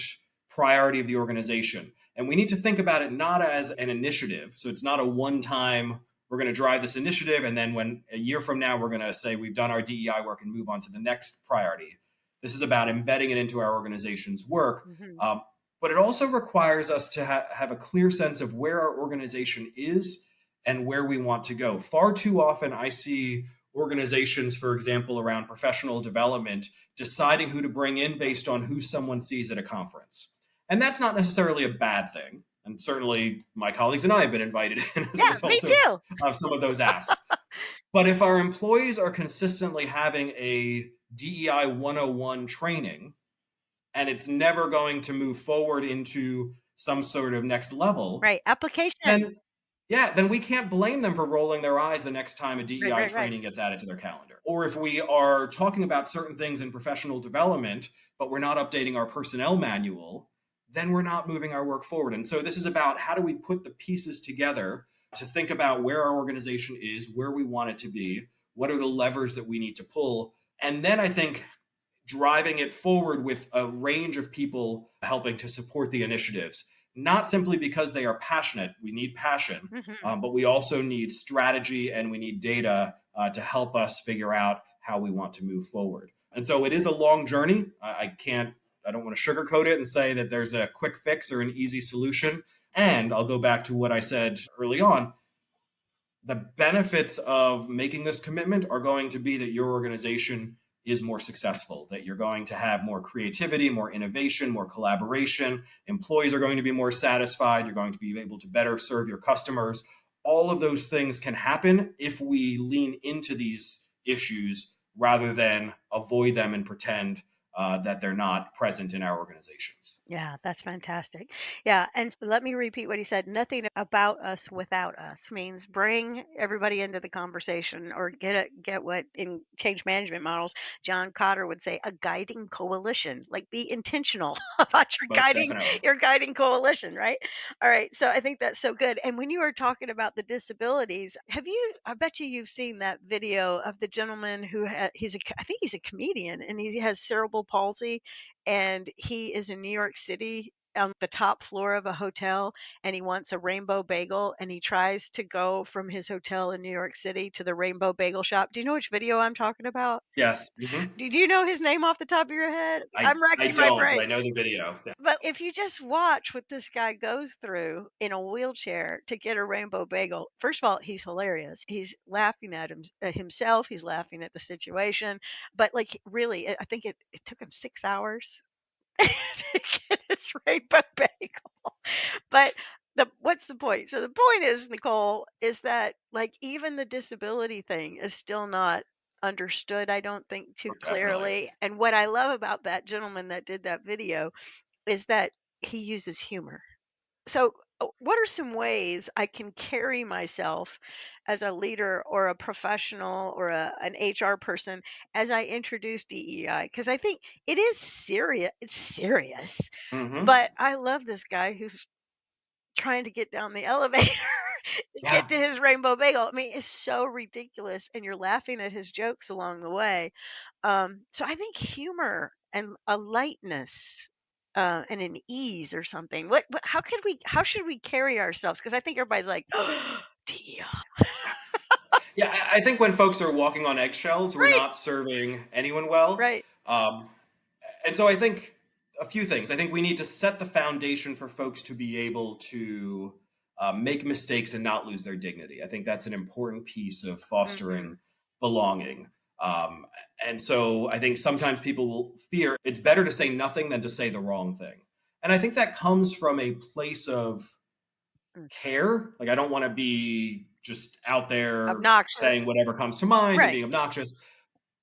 priority of the organization. And we need to think about it not as an initiative. So it's not a one time, we're going to drive this initiative. And then when a year from now, we're going to say we've done our DEI work and move on to the next priority. This is about embedding it into our organization's work.
Mhm.
But it also requires us to have a clear sense of where our organization is and where we want to go. Far too often, I see organizations, for example, around professional development, deciding who to bring in based on who someone sees at a conference. And that's not necessarily a bad thing. And certainly my colleagues and I have been invited in as a
Yeah, me
result
too.
of some of those asks. But if our employees are consistently having a DEI 101 training and it's never going to move forward into some sort of next level,
Right. Application.
then yeah, then we can't blame them for rolling their eyes the next time a
Right,
DEI
right, right.
training gets added to their calendar. Or if we are talking about certain things in professional development, but we're not updating our personnel manual, then we're not moving our work forward. And so this is about how do we put the pieces together to think about where our organization is, where we want it to be, what are the levers that we need to pull. And then I think driving it forward with a range of people helping to support the initiatives, not simply because they are passionate. We need passion,
Mhm.
but we also need strategy and we need data to help us figure out how we want to move forward. And so it is a long journey. I don't want to sugarcoat it and say that there's a quick fix or an easy solution. And I'll go back to what I said early on. The benefits of making this commitment are going to be that your organization is more successful, that you're going to have more creativity, more innovation, more collaboration. Employees are going to be more satisfied. You're going to be able to better serve your customers. All of those things can happen if we lean into these issues rather than avoid them and pretend that they're not present in our organizations.
Yeah, that's fantastic. Yeah, and let me repeat what he said. Nothing about us without us means bring everybody into the conversation, or get what in change management models John Cotter would say, a guiding coalition. Like, be intentional about
Most definitely.
your guiding coalition, right? All right. So I think that's so good. And when you were talking about the disabilities, I bet you've seen that video of the gentleman who I think he's a comedian, and he has cerebral palsy, and he is in New York City on the top floor of a hotel, and he wants a rainbow bagel, and he tries to go from his hotel in New York City to the rainbow bagel shop. Do you know which video I'm talking about?
Yes. Mhm.
Do you know his name off the top of your head? I'm
I
racking my
don't, but
brain.
I know the video. Yeah.
But if you just watch what this guy goes through in a wheelchair to get a rainbow bagel, first of all, he's hilarious. He's laughing at himself. He's laughing at the situation. But like, really, I think it took him 6 hours to get his rainbow bagel. But What's the point? So the point is, Nicole, is that like even the disability thing is still not understood, I don't think, too
Oh, definitely.
clearly. And what I love about that gentleman that did that video is that he uses humor. So, what are some ways I can carry myself as a leader or a professional or an HR person as I introduce DEI? Because I think it is serious. It's serious.
Hmm.
But I love this guy who's trying to get down the elevator to
Yeah.
get to his rainbow bagel. I mean, it's so ridiculous, and you're laughing at his jokes along the way. So I think humor and a lightness and an ease or something. What? How could we? How should we carry ourselves? Because I think everybody's like, deal.
Yeah, I think when folks are walking on eggshells, we're
Right,
not serving anyone well.
right.
Um, and so I think a few things. I think we need to set the foundation for folks to be able to make mistakes and not lose their dignity. I think that's an important piece of
Hmm.
fostering belonging. Um, and so I think sometimes people will fear it's better to say nothing than to say the wrong thing. And I think that comes from a place of care. Like, I don't want to be just out there
Obnoxious.
saying whatever comes to mind and
Right.
being obnoxious.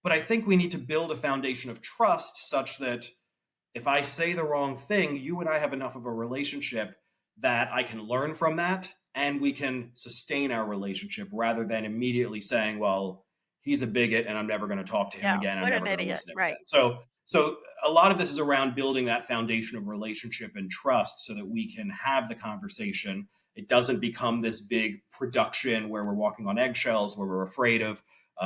But I think we need to build a foundation of trust such that if I say the wrong thing, you and I have enough of a relationship that I can learn from that and we can sustain our relationship rather than immediately saying, well, he's a bigot and I'm never going to talk to him
Yeah.
again. I'm
What an
never going to
idiot.
listen to him
Right.
again. So a lot of this is around building that foundation of relationship and trust so that we can have the conversation. It doesn't become this big production where we're walking on eggshells, where we're afraid of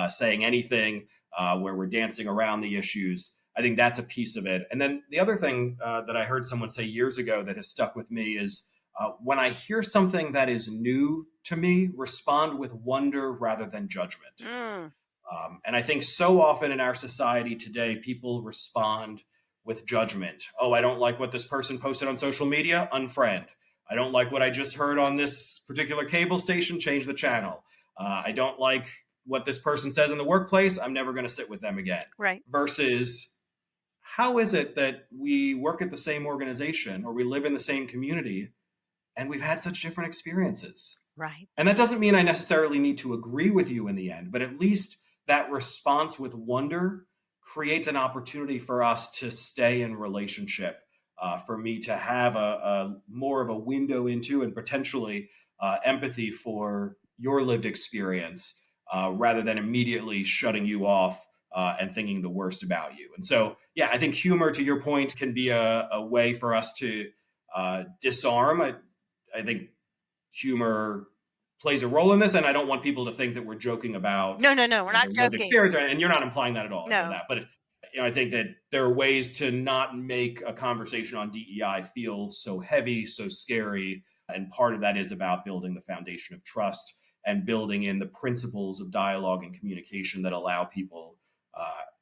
saying anything, where we're dancing around the issues. I think that's a piece of it. And then the other thing that I heard someone say years ago that has stuck with me is when I hear something that is new to me, respond with wonder rather than judgment.
Mm,
And I think so often in our society today, people respond with judgment. Oh, I don't like what this person posted on social media, unfriend. I don't like what I just heard on this particular cable station, change the channel. I don't like what this person says in the workplace, I'm never going to sit with them again.
right.
Versus, how is it that we work at the same organization or we live in the same community and we've had such different experiences?
Right.
And that doesn't mean I necessarily need to agree with you in the end, but at least that response with wonder creates an opportunity for us to stay in relationship, for me to have a more of a window into and potentially empathy for your lived experience, rather than immediately shutting you off and thinking the worst about you. And so, yeah, I think humor, to your point, can be a way for us to disarm. I think humor plays a role in this, and I don't want people to think that we're joking about
No, no, no. We're
their
not
lived
joking.
experience, and you're not implying that at all. I know
No.
that, but I think that there are ways to not make a conversation on DEI feel so heavy, so scary, and part of that is about building the foundation of trust and building in the principles of dialogue and communication that allow people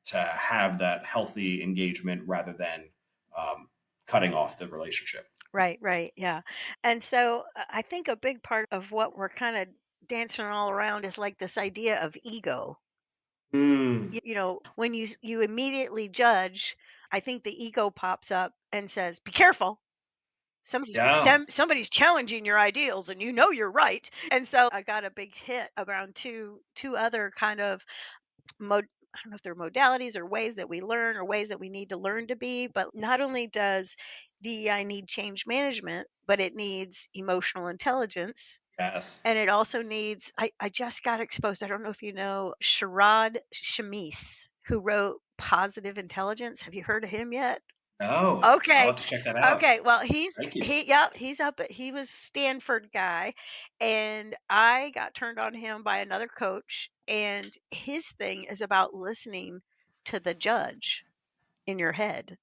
to have that healthy engagement rather than um, cutting off the relationship.
Right, right, yeah. And so I think a big part of what we're kind of dancing all around is like this idea of ego.
Mm,
When you immediately judge, I think the ego pops up and says, "Be careful.
yeah.
Somebody's challenging your ideals and you know you're right." And so I got a big hit around two other kind of I don't know if they're modalities or ways that we learn or ways that we need to learn to be, but not only does DEI need change management, but it needs emotional intelligence.
Yes.
And it also needs, I just got exposed. I don't know if you know Sharad Shamis, who wrote Positive Intelligence. Have you heard of him yet?
Oh, I'll
Okay.
have to check that out.
Okay. Well, he's
Thank you.
he yep, he's up at he was Stanford guy, and I got turned on him by another coach, and his thing is about listening to the judge in your head.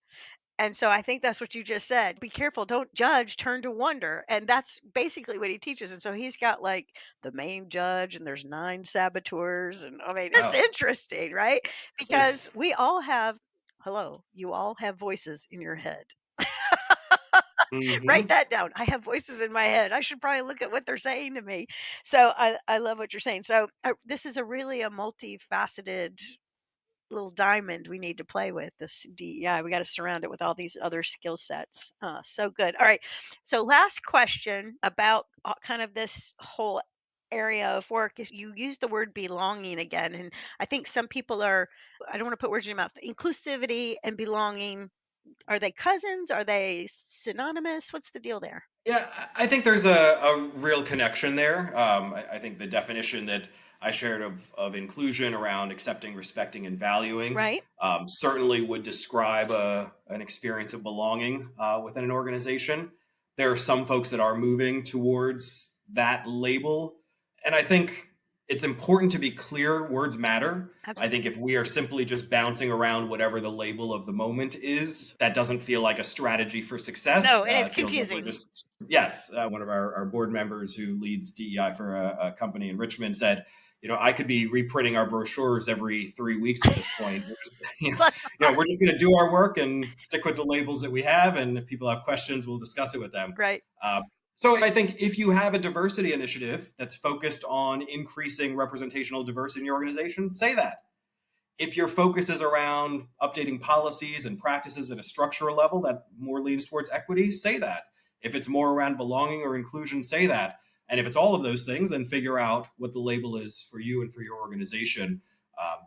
And so I think that's what you just said. Be careful, don't judge, turn to wonder. And that's basically what he teaches. And so he's got like the main judge and there's 9 saboteurs, and I mean, it's
Oh,
interesting, right?
it is.
Because we all have hello, you all have voices in your head. Write
Mhm.
that down. I have voices in my head. I should probably look at what they're saying to me. So I love what you're saying. So this is a really a multifaceted little diamond we need to play with. This DEI, we got to surround it with all these other skill sets. So good. All right. So last question about kind of this whole area of work is you use the word belonging again, and I think some people are. I don't want to put words in your mouth. Inclusivity and belonging, are they cousins? Are they synonymous? What's the deal there?
Yeah, I think there's a real connection there. I think the definition that I shared of inclusion around accepting, respecting, and valuing
Right.
certainly would describe an experience of belonging within an organization. There are some folks that are moving towards that label. And I think it's important to be clear, words matter. I think if we are simply just bouncing around whatever the label of the moment is, that doesn't feel like a strategy for success.
No, and it's
It feels like we're
confusing.
just, yes, one of our board members who leads DEI for a company in Richmond said, I could be reprinting our brochures every 3 weeks at this point. We're just, we're just going to do our work and stick with the labels that we have. And if people have questions, we'll discuss it with them.
Right.
So I think if you have a diversity initiative that's focused on increasing representational diversity in your organization, say that. If your focus is around updating policies and practices at a structural level that more leans towards equity, say that. If it's more around belonging or inclusion, say that. And if it's all of those things, then figure out what the label is for you and for your organization. Um,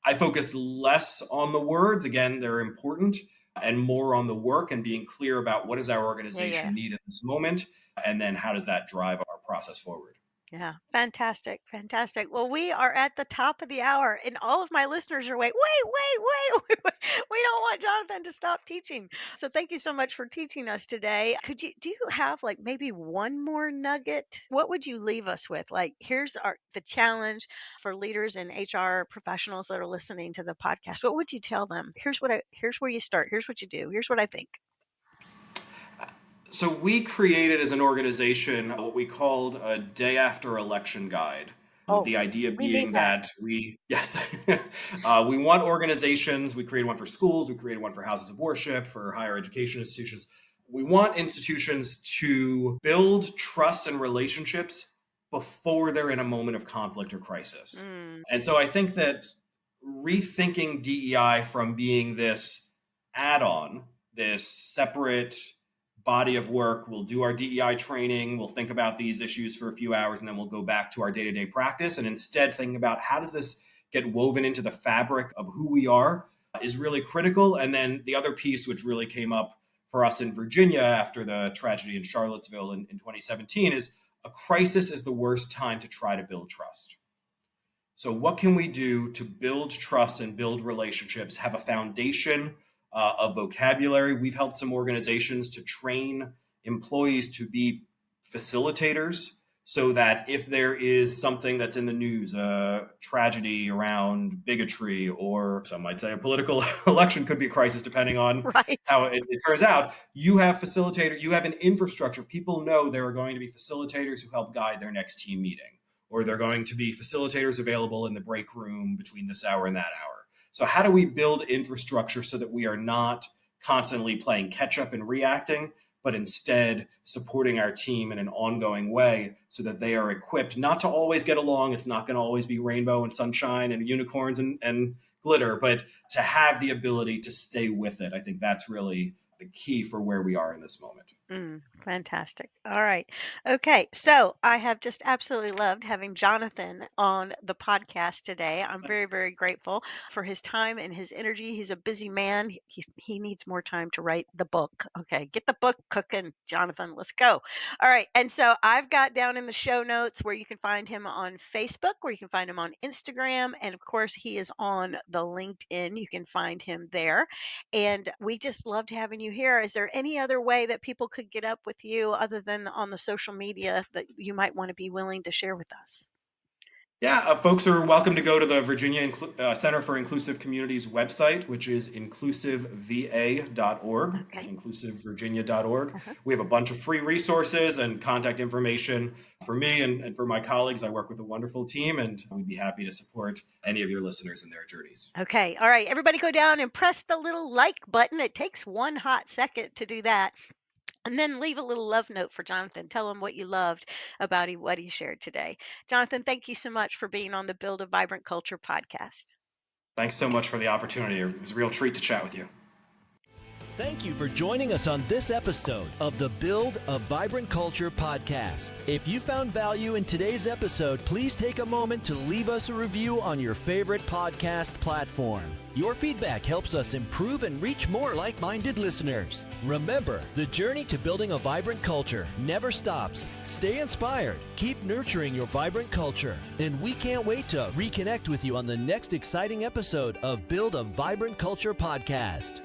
I focus less on the words. Again, they're important, and more on the work and being clear about what does our
Yeah, yeah.
organization need in this moment, and then how does that drive our process forward.
Yeah, fantastic, fantastic. Well, we are at the top of the hour, and all of my listeners are wait. We don't want Jonathan to stop teaching. So thank you so much for teaching us today. Do you have like maybe one more nugget? What would you leave us with? Like, here's the challenge for leaders and HR professionals that are listening to the podcast. What would you tell them? Here's where you start. Here's what you do. Here's what I think.
So we created as an organization what we called a day after election guide.
Oh,
The idea
we need
being
that.
that yes, we want organizations. We created one for schools. We created one for houses of worship, for higher education institutions. We want institutions to build trust and relationships before they're in a moment of conflict or crisis.
Mm,
And so I think that rethinking DEI from being this add-on, this separate body of work. We'll do our DEI training. We'll think about these issues for a few hours, and then we'll go back to our day-to-day practice. And instead, thinking about how does this get woven into the fabric of who we are is really critical. And then the other piece, which really came up for us in Virginia after the tragedy in Charlottesville in 2017, is a crisis is the worst time to try to build trust. So, what can we do to build trust and build relationships, have a foundation of vocabulary? We've helped some organizations to train employees to be facilitators so that if there is something that's in the news, a tragedy around bigotry, or some might say a political election could be a crisis, depending on
right.
how it turns out, you have facilitator, you have an infrastructure. People know there are going to be facilitators who help guide their next team meeting, or they're going to be facilitators available in the break room between this hour and that hour. So how do we build infrastructure so that we are not constantly playing catch up and reacting, but instead supporting our team in an ongoing way so that they are equipped not to always get along. It's not going to always be rainbow and sunshine and unicorns and glitter, but to have the ability to stay with it. I think that's really the key for where we are in this moment.
Fantastic. All right. Okay. So I have just absolutely loved having Jonathan on the podcast today. I'm very, very grateful for his time and his energy. He's a busy man. He needs more time to write the book. Okay. Get the book cooking, Jonathan. Let's go. All right. And so I've got down in the show notes where you can find him on Facebook, where you can find him on Instagram. And of course, he is on the LinkedIn. You can find him there. And we just loved having you here. Is there any other way that people could get up with you other than on the social media that you might want to be willing to share with us?
Yeah, folks are welcome to go to the Virginia Center for Inclusive Communities website, which is inclusiveva.org,
Okay.
inclusivevirginia.org.
Uh-huh.
We have a bunch of free resources and contact information for me and for my colleagues. I work with a wonderful team, and we'd be happy to support any of your listeners in their journeys.
Okay. All right. Everybody go down and press the little like button. It takes one hot second to do that. And then leave a little love note for Jonathan. Tell him what you loved about what he shared today. Jonathan, thank you so much for being on the Build a Vibrant Culture podcast.
Thanks so much for the opportunity. It was a real treat to chat with you.
Thank you for joining us on this episode of the Build a Vibrant Culture podcast. If you found value in today's episode, please take a moment to leave us a review on your favorite podcast platform. Your feedback helps us improve and reach more like-minded listeners. Remember, the journey to building a vibrant culture never stops. Stay inspired, keep nurturing your vibrant culture, and we can't wait to reconnect with you on the next exciting episode of Build a Vibrant Culture podcast.